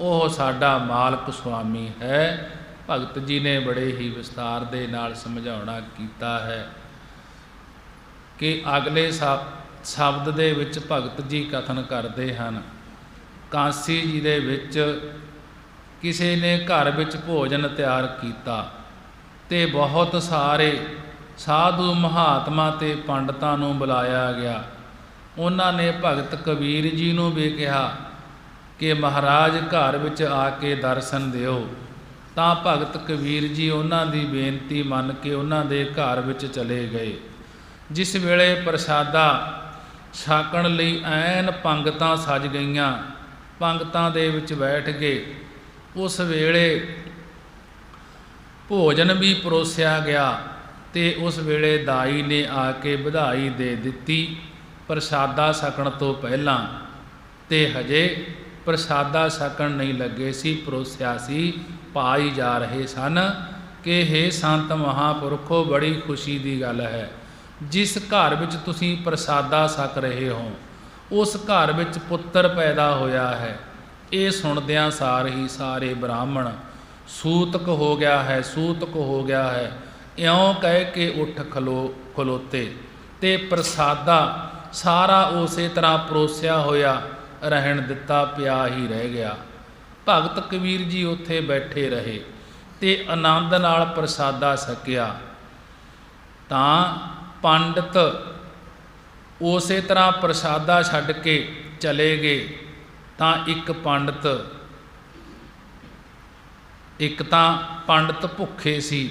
ਉਹ ਸਾਡਾ ਮਾਲਕ ਸੁਆਮੀ ਹੈ। ਭਗਤ ਜੀ ਨੇ ਬੜੇ ਹੀ ਵਿਸਤਾਰ ਦੇ ਨਾਲ ਸਮਝਾਉਣਾ ਕੀਤਾ ਹੈ ਕਿ ਅਗਲੇ ਸ਼ਬਦ ਦੇ ਵਿੱਚ ਭਗਤ ਜੀ ਕਥਨ ਕਰਦੇ ਹਨ, ਕਾਂਸੀ ਜੀ ਦੇ ਵਿੱਚ ਕਿਸੇ ਨੇ ਘਰ ਵਿੱਚ ਭੋਜਨ ਤਿਆਰ ਕੀਤਾ ਤੇ ਬਹੁਤ ਸਾਰੇ ਸਾਧੂ ਮਹਾਤਮਾ ਤੇ ਪੰਡਤਾਂ ਨੂੰ ਬੁਲਾਇਆ ਗਿਆ। ਉਹਨਾਂ ਨੇ ਭਗਤ ਕਬੀਰ ਜੀ ਨੂੰ ਵੀ ਕਿਹਾ ਕਿ ਮਹਾਰਾਜ ਘਰ ਵਿੱਚ ਆ ਕੇ ਦਰਸ਼ਨ ਦਿਓ। ਤਾਂ ਭਗਤ ਕਬੀਰ ਜੀ ਉਹਨਾਂ ਦੀ ਬੇਨਤੀ ਮੰਨ ਕੇ ਉਹਨਾਂ ਦੇ ਘਰ ਵਿੱਚ ਚਲੇ ਗਏ। ਜਿਸ ਵੇਲੇ ਪ੍ਰਸ਼ਾਦਾ ਛਕਣ ਲਈ ਐਨ ਪੰਗਤਾਂ ਸਜ ਗਈਆਂ, ਪੰਗਤਾਂ ਦੇ ਵਿੱਚ ਬੈਠ ਗਏ। ਉਸ ਵੇਲੇ ਭੋਜਨ ਵੀ ਪਰੋਸਿਆ ਗਿਆ ਤੇ ਉਸ ਵੇਲੇ ਦਾਈ ਨੇ ਆ ਕੇ ਵਧਾਈ ਦੇ ਦਿੱਤੀ ਪ੍ਰਸ਼ਾਦਾ ਛਕਣ ਤੋਂ ਪਹਿਲਾਂ, ਤੇ ਹਜੇ ਪ੍ਰਸ਼ਾਦਾ ਛਕਣ ਨਹੀਂ ਲੱਗੇ ਸੀ, ਪਰੋਸਿਆ ਸੀ, ਪਾਈ ਜਾ ਰਹੇ ਸਨ ਕਿ ਹੇ ਸੰਤ ਮਹਾਂਪੁਰਖੋ, ਬੜੀ ਖੁਸ਼ੀ ਦੀ ਗੱਲ ਹੈ, ਜਿਸ ਘਰ ਵਿੱਚ ਤੁਸੀਂ ਪ੍ਰਸ਼ਾਦਾ ਛਕ ਰਹੇ ਹੋ ਉਸ ਘਰ ਵਿੱਚ ਪੁੱਤਰ ਪੈਦਾ ਹੋਇਆ ਹੈ। ਇਹ ਸੁਣਦਿਆਂ ਸਾਰ ਹੀ ਸਾਰੇ ਬ੍ਰਾਹਮਣ ਸੂਤਕ ਹੋ ਗਿਆ ਹੈ, ਸੂਤਕ ਹੋ ਗਿਆ ਹੈ, ਇਉਂ ਕਹਿ ਕੇ ਉੱਠ ਖਲੋਤੇ ਤੇ ਪ੍ਰਸ਼ਾਦਾ ਸਾਰਾ ਉਸੇ ਤਰ੍ਹਾਂ ਪਰੋਸਿਆ ਹੋਇਆ ਰਹਿਣ ਦਿੱਤਾ, ਪਿਆ ਹੀ ਰਹਿ ਗਿਆ। ਭਗਤ ਕਬੀਰ ਜੀ ਉੱਥੇ ਬੈਠੇ ਰਹੇ ਤੇ ਆਨੰਦ ਨਾਲ ਪ੍ਰਸ਼ਾਦਾ ਛਕਿਆ। ਤਾਂ ਪੰਡਤ ਉਸੇ ਤਰ੍ਹਾਂ ਪ੍ਰਸ਼ਾਦਾ ਛੱਡ ਕੇ ਚਲੇ ਗਏ। ਤਾਂ ਇੱਕ ਤਾਂ ਪੰਡਤ ਭੁੱਖੇ ਸੀ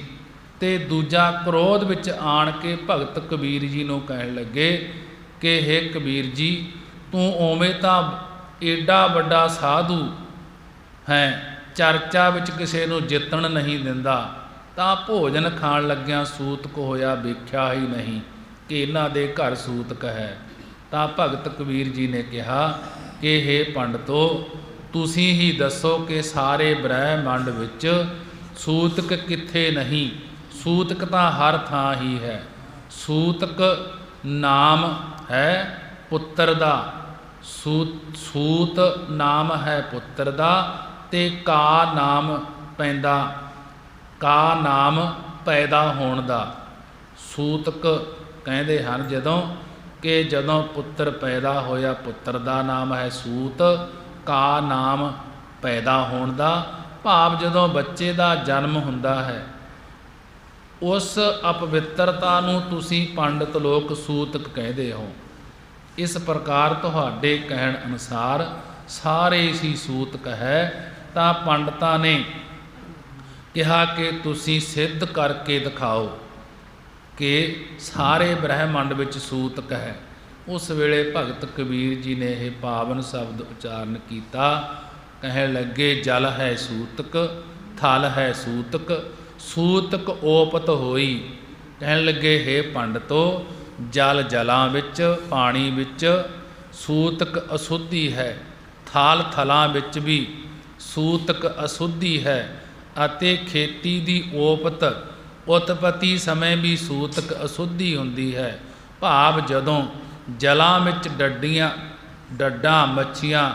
ਤੇ ਦੂਜਾ ਕ੍ਰੋਧ ਵਿੱਚ ਆਣ ਕੇ ਭਗਤ ਕਬੀਰ ਜੀ ਨੂੰ ਕਹਿਣ ਲੱਗੇ ਕਿ ਹੇ ਕਬੀਰ ਜੀ, ਤੂੰ ਉਵੇਂ ਤਾਂ ਏਡਾ ਵੱਡਾ ਸਾਧੂ ਹੈ, ਚਰਚਾ ਵਿੱਚ ਕਿਸੇ ਨੂੰ ਜਿੱਤਣ ਨਹੀਂ ਦਿੰਦਾ, ਤਾਂ ਭੋਜਨ ਖਾਣ ਲੱਗਿਆਂ ਸੂਤਕ ਹੋਇਆ ਵੇਖਿਆ ਹੀ ਨਹੀਂ ਕਿ ਇਹਨਾਂ ਦੇ ਘਰ ਸੂਤਕ ਹੈ। ਤਾਂ ਭਗਤ ਕਬੀਰ ਜੀ ਨੇ ਕਿਹਾ ਕਿ ਹੇ ਪੰਡਤੋ, ਤੁਸੀਂ ਹੀ ਦੱਸੋ ਕਿ ਸਾਰੇ ਬ੍ਰਹਿਮੰਡ ਵਿੱਚ ਸੂਤਕ ਕਿੱਥੇ ਨਹੀਂ? ਸੂਤਕ ਤਾਂ ਹਰ ਥਾਂ ਹੀ ਹੈ। ਸੂਤਕ ਨਾਮ ਹੈ ਪੁੱਤਰ ਦਾ, ਸੂਤ ਨਾਮ ਹੈ ਪੁੱਤਰ ਦਾ, ਤੇ ਕਾ ਨਾਮ ਪੈਦਾ ਹੋਣ ਦਾ। ਸੂਤਕ ਕਹਿੰਦੇ ਹਨ ਜਦੋਂ ਪੁੱਤਰ ਪੈਦਾ ਹੋਇਆ, ਪੁੱਤਰ ਦਾ ਨਾਮ ਹੈ ਸੂਤ, ਕਾ ਨਾਮ ਪੈਦਾ ਹੋਣ ਦਾ ਭਾਵ ਜਦੋਂ ਬੱਚੇ ਦਾ ਜਨਮ ਹੁੰਦਾ ਹੈ, ਉਸ ਅਪਵਿੱਤਰਤਾ ਨੂੰ ਤੁਸੀਂ ਪੰਡਤ ਲੋਕ ਸੂਤਕ ਕਹਿੰਦੇ ਹੋ। ਇਸ ਪ੍ਰਕਾਰ ਤੁਹਾਡੇ ਕਹਿਣ ਅਨੁਸਾਰ ਸਾਰੇ ਹੀ ਸੂਤਕ ਹੈ। ਤਾਂ ਪੰਡਤਾਂ ਨੇ ਕਿਹਾ ਕਿ ਤੁਸੀਂ ਸਿੱਧ ਕਰਕੇ ਦਿਖਾਓ। ਕਿ ਸਾਰੇ ਬ੍ਰਹਿਮੰਡ ਵਿੱਚ ਸੂਤਕ ਹੈ। ਉਸ ਵੇਲੇ ਭਗਤ ਕਬੀਰ ਜੀ ਨੇ ਇਹ ਪਾਵਨ ਸ਼ਬਦ ਉਚਾਰਨ ਕੀਤਾ। ਕਹਿਣ ਲੱਗੇ ਜਲ ਹੈ ਸੂਤਕ, ਥਲ ਹੈ ਸੂਤਕ, ਸੂਤਕ ਓਪਤ ਹੋਈ। ਕਹਿਣ ਲੱਗੇ ਹੇ ਪੰਡਤੋ, ਜਲ ਜਲਾਂ ਵਿੱਚ, ਪਾਣੀ ਵਿੱਚ ਸੂਤਕ ਅਸ਼ੁੱਧੀ ਹੈ, ਥਲ ਥਲਾਂ ਵਿੱਚ ਵੀ ਸੂਤਕ ਅਸ਼ੁੱਧੀ ਹੈ, ਅਤੇ ਖੇਤੀ ਦੀ ਓਪਤ ਉਤਪਤੀ ਸਮੇਂ ਵੀ ਸੂਤਕ ਅਸ਼ੁੱਧੀ ਹੁੰਦੀ ਹੈ। ਭਾਵ ਜਦੋਂ ਜਲਾਂ ਵਿੱਚ ਡੱਡਾਂ ਮੱਛੀਆਂ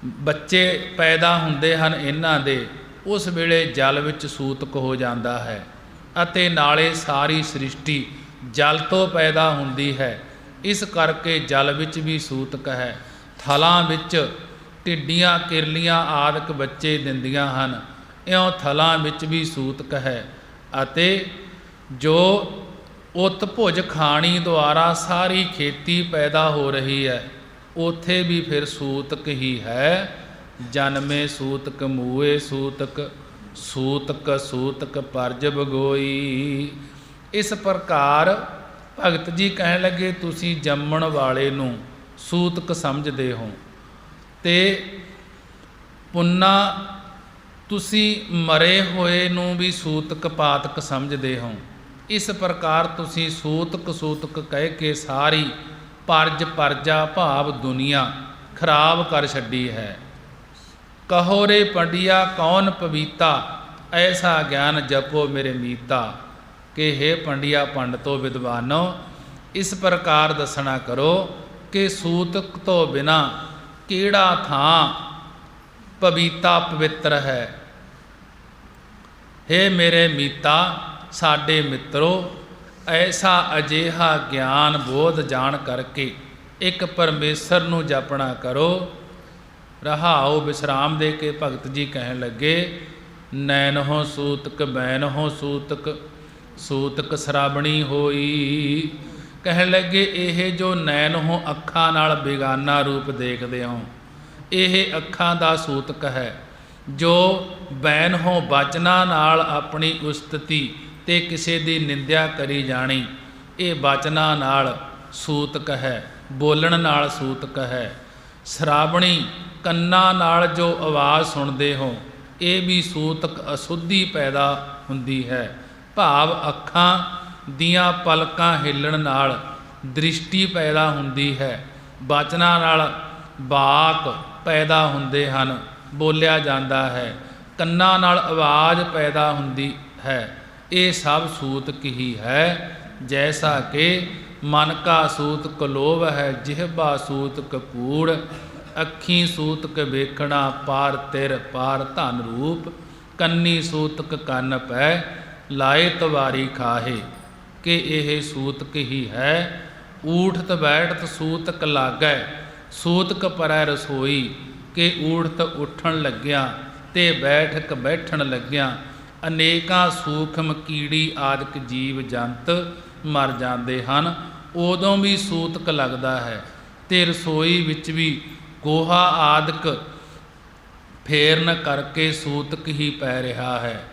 ਬੱਚੇ ਪੈਦਾ ਹੁੰਦੇ ਹਨ ਇਹਨਾਂ ਦੇ, ਉਸ ਵੇਲੇ ਜਲ ਵਿੱਚ ਸੂਤਕ ਹੋ ਜਾਂਦਾ ਹੈ, ਅਤੇ ਨਾਲੇ ਸਾਰੀ ਸ੍ਰਿਸ਼ਟੀ ਜਲ ਤੋਂ ਪੈਦਾ ਹੁੰਦੀ ਹੈ। ਇਸ ਕਰਕੇ ਜਲ ਵਿੱਚ ਵੀ ਸੂਤਕ ਹੈ। ਥਲਾਂ ਵਿੱਚ ਟਿੱਡੀਆਂ ਕਿਰਲੀਆਂ ਆਦਿਕ ਬੱਚੇ ਦਿੰਦੀਆਂ ਹਨ, ਇਉਂ ਥਲਾਂ ਵਿੱਚ ਵੀ ਸੂਤਕ ਹੈ। ਅਤੇ ਜੋ ਉਤਭੁਜ ਖਾਣੀ ਦੁਆਰਾ ਸਾਰੀ ਖੇਤੀ ਪੈਦਾ ਹੋ ਰਹੀ ਹੈ, ਉੱਥੇ ਵੀ ਫਿਰ ਸੂਤਕ ਹੀ ਹੈ। ਜਨਮੇ ਸੂਤਕ ਮੂਏ ਸੂਤਕ, ਸੂਤਕ ਸੂਤਕ ਪਰਜਬ ਗੋਈ। ਇਸ ਪ੍ਰਕਾਰ ਭਗਤ ਜੀ ਕਹਿਣ ਲੱਗੇ ਤੁਸੀਂ ਜੰਮਣ ਵਾਲੇ ਨੂੰ ਸੂਤਕ ਸਮਝਦੇ ਹੋ, ਤੇ ਪੁੰਨਾ ਤੁਸੀਂ ਮਰੇ ਹੋਏ ਨੂੰ ਵੀ ਸੂਤਕ ਪਾਤਕ ਸਮਝਦੇ ਹੋ। ਇਸ ਪ੍ਰਕਾਰ ਤੁਸੀਂ ਸੂਤਕ ਸੂਤਕ ਕਹਿ ਕੇ ਸਾਰੀ ਪਰਜਾ ਭਾਵ ਦੁਨੀਆ ਖਰਾਬ ਕਰ ਛੱਡੀ ਹੈ। ਕਹੋ ਰੇ ਪੰਡਿਆ ਕੌਣ ਪਵੀਤਾ, ਐਸਾ ਗਿਆਨ ਜਪੋ ਮੇਰੇ ਮੀਤਾ। ਕਿ ਹੇ ਪੰਡਿਆ ਪੰਡਤੋ ਵਿਦਵਾਨੋ, ਇਸ ਪ੍ਰਕਾਰ ਦੱਸਣਾ ਕਰੋ ਕਿ ਸੂਤਕ ਤੋਂ ਬਿਨਾ ਕਿਹੜਾ ਥਾਂ ਪਵੀਤਾ ਪਵਿੱਤਰ ਹੈ। ਹੇ ਮੇਰੇ ਮੀਤਾ, ਸਾਡੇ ਮਿੱਤਰੋ, ਐਸਾ ਅਜਿਹਾ ਗਿਆਨ ਬੋਧ ਜਾਣ ਕਰਕੇ ਇੱਕ ਪਰਮੇਸ਼ਰ ਨੂੰ ਜਪਣਾ ਕਰੋ। ਰਹਾਉ ਵਿਸਰਾਮ ਦੇ ਕੇ ਭਗਤ ਜੀ ਕਹਿਣ ਲੱਗੇ ਨੈਨਹੁ ਸੂਤਕ ਬੈਨਹੁ ਸੂਤਕ, ਸੂਤਕ ਸਰਾਬਣੀ ਹੋਈ। ਕਹਿਣ ਲੱਗੇ ਇਹ ਜੋ ਨੈਨਹੁ ਅੱਖਾਂ ਨਾਲ ਬੇਗਾਨਾ ਰੂਪ ਦੇਖਦੇ ਹੋ, ਇਹ ਅੱਖਾਂ ਦਾ ਸੂਤਕ ਹੈ। ਜੋ ਬੈਨਹੁ ਬਚਨਾਂ ਨਾਲ ਆਪਣੀ ਉਸਤਤੀ ਤੇ ਕਿਸੇ ਦੀ ਨਿੰਦਿਆ ਕਰੀ ਜਾਣੀ, ਇਹ ਬਚਨਾਂ ਨਾਲ ਸੂਤਕ ਹੈ, ਬੋਲਣ ਨਾਲ ਸੂਤਕ ਹੈ। ਸਰਾਬਣੀ ਕੰਨਾਂ ਨਾਲ ਜੋ ਆਵਾਜ਼ ਸੁਣਦੇ ਹੋ, ਇਹ ਵੀ ਸੂਤਕ ਅਸ਼ੁੱਧੀ ਪੈਦਾ ਹੁੰਦੀ ਹੈ। ਭਾਵ ਅੱਖਾਂ ਦੀਆਂ ਪਲਕਾਂ ਹਿੱਲਣ ਨਾਲ ਦ੍ਰਿਸ਼ਟੀ ਪੈਦਾ ਹੁੰਦੀ ਹੈ। ਬਚਨਾਂ ਨਾਲ ਵਾਕ ਪੈਦਾ ਹੁੰਦੇ ਹਨ, ਬੋਲਿਆ ਜਾਂਦਾ ਹੈ। ਕੰਨਾਂ ਨਾਲ ਆਵਾਜ਼ ਪੈਦਾ ਹੁੰਦੀ ਹੈ। ਇਹ ਸਭ ਸੂਤਕ ਹੀ ਹੈ। ਜੈਸਾ ਕਿ ਮਨ ਕਾ ਸੂਤਕ ਲੋਭ ਹੈ, ਜਿਹਬਾ ਸੂਤਕ ਕੂੜ, ਅੱਖੀਂ ਸੂਤਕ ਵੇਖਣਾ ਪਾਰ ਤਿਰ ਪਾਰ ਧਨ ਰੂਪ, ਕੰਨੀ ਸੂਤਕ ਕੰਨ ਪੈ ਲਾਏ ਤਵਾਰੀ ਖਾਹੇ। ਕਿ ਇਹ ਸੂਤਕ ਹੀ ਹੈ। ਊਠਤ ਬੈਠਤ ਸੂਤਕ ਲਾਗੈ, ਸੂਤਕ ਪਰੈ ਰਸੋਈ। ਕਿ ਊਠਤ ਉੱਠਣ ਲੱਗਿਆ ਤੇ ਬੈਠਕ ਬੈਠਣ ਲੱਗਿਆ ਅਨੇਕਾਂ ਸੂਖਮ ਕੀੜੀ ਆਦਿਕ ਜੀਵ ਜੰਤ ਮਰ ਜਾਂਦੇ ਹਨ, ਉਦੋਂ ਵੀ ਸੂਤਕ ਲੱਗਦਾ ਹੈ। ਤੇ ਰਸੋਈ ਵਿੱਚ ਵੀ ਗੋਹਾ ਆਦਿਕ ਫੇਰਨ ਕਰਕੇ ਸੂਤਕ ਹੀ ਪੈ ਰਿਹਾ ਹੈ।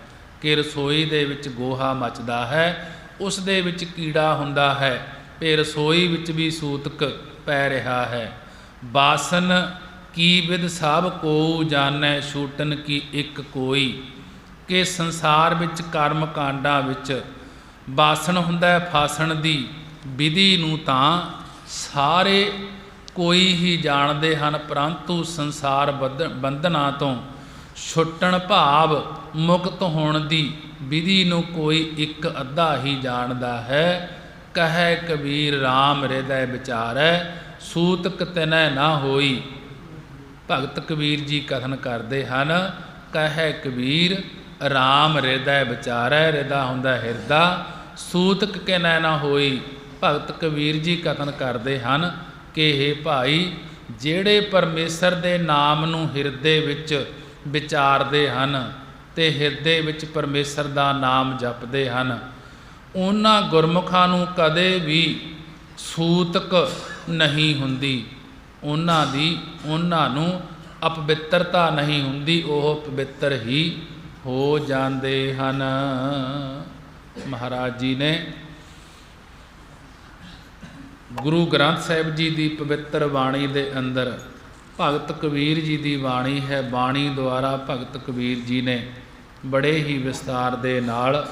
ਕਿ ਰਸੋਈ ਦੇ ਵਿੱਚ ਗੋਹਾ ਮੱਚਦਾ ਹੈ, ਉਸ ਦੇ ਵਿੱਚ ਕੀੜਾ ਹੁੰਦਾ ਹੈ, ਤੇ ਰਸੋਈ ਵਿੱਚ ਵੀ ਸੂਤਕ ਪੈ ਰਿਹਾ ਹੈ। ਬਾਸਨ ਕੀ ਵਿਦ ਸਭ ਕੋ ਜਾਣੈ, ਛੂਟਨ ਕੀ ਇੱਕ ਕੋਈ। ਕਿ ਸੰਸਾਰ ਵਿੱਚ ਕਰਮ ਕਾਂਡਾਂ ਵਿੱਚ ਬਾਸਨ ਹੁੰਦਾ ਫਾਸਣ ਦੀ ਵਿਧੀ ਨੂੰ ਤਾਂ ਸਾਰੇ ਕੋਈ ਹੀ ਜਾਣਦੇ ਹਨ, ਪਰੰਤੂ ਸੰਸਾਰ ਬੰਧਨਾਂ ਤੋਂ ਛੁੱਟਣ ਭਾਵ ਮੁਕਤ ਹੋਣ ਦੀ ਵਿਧੀ ਨੂੰ ਕੋਈ ਇੱਕ ਅੱਧਾ ਹੀ ਜਾਣਦਾ ਹੈ। ਕਹੈ ਕਬੀਰ RAM ਹਿਰਦੈ ਵਿਚਾਰੈ, ਸੂਤਕ ਤਿਨੈ ਨਾ ਹੋਈ। ਭਗਤ ਕਬੀਰ ਜੀ ਕਥਨ ਕਰਦੇ ਹਨ, ਕਹੈ ਕਬੀਰ RAM ਹਿਰਦੈ ਵਿਚਾਰੈ। ਹਿਰਦਾ ਹੁੰਦਾ ਹਿਰਦਾ, ਸੂਤਕ ਕਿਨੈ ਨਾ ਹੋਈ। ਭਗਤ ਕਬੀਰ ਜੀ ਕਥਨ ਕਰਦੇ ਹਨ ਕਿ ਇਹ ਭਾਈ ਜਿਹੜੇ ਪਰਮੇਸ਼ਰ ਦੇ ਨਾਮ ਨੂੰ ਹਿਰਦੇ ਵਿੱਚ ਵਿਚਾਰਦੇ ਹਨ ਤੇ ਹਿਰਦੇ ਵਿੱਚ ਪਰਮੇਸ਼ਰ ਦਾ ਨਾਮ ਜਪਦੇ ਹਨ, ਉਹਨਾਂ ਗੁਰਮੁਖਾਂ ਨੂੰ ਕਦੇ ਵੀ ਸੂਤਕ ਨਹੀਂ ਹੁੰਦੀ। ਉਹਨਾਂ ਨੂੰ ਅਪਵਿੱਤਰਤਾ ਨਹੀਂ ਹੁੰਦੀ, ਉਹ ਪਵਿੱਤਰ ਹੀ ਹੋ ਜਾਂਦੇ ਹਨ। ਮਹਾਰਾਜ ਜੀ ਨੇ ਗੁਰੂ ਗ੍ਰੰਥ ਸਾਹਿਬ ਜੀ ਦੀ ਪਵਿੱਤਰ ਬਾਣੀ ਦੇ ਅੰਦਰ ਭਗਤ ਕਬੀਰ ਜੀ ਦੀ ਬਾਣੀ ਹੈ। ਬਾਣੀ ਦੁਆਰਾ ਭਗਤ ਕਬੀਰ ਜੀ ਨੇ ਬੜੇ ਹੀ ਵਿਸਤਾਰ ਦੇ ਨਾਲ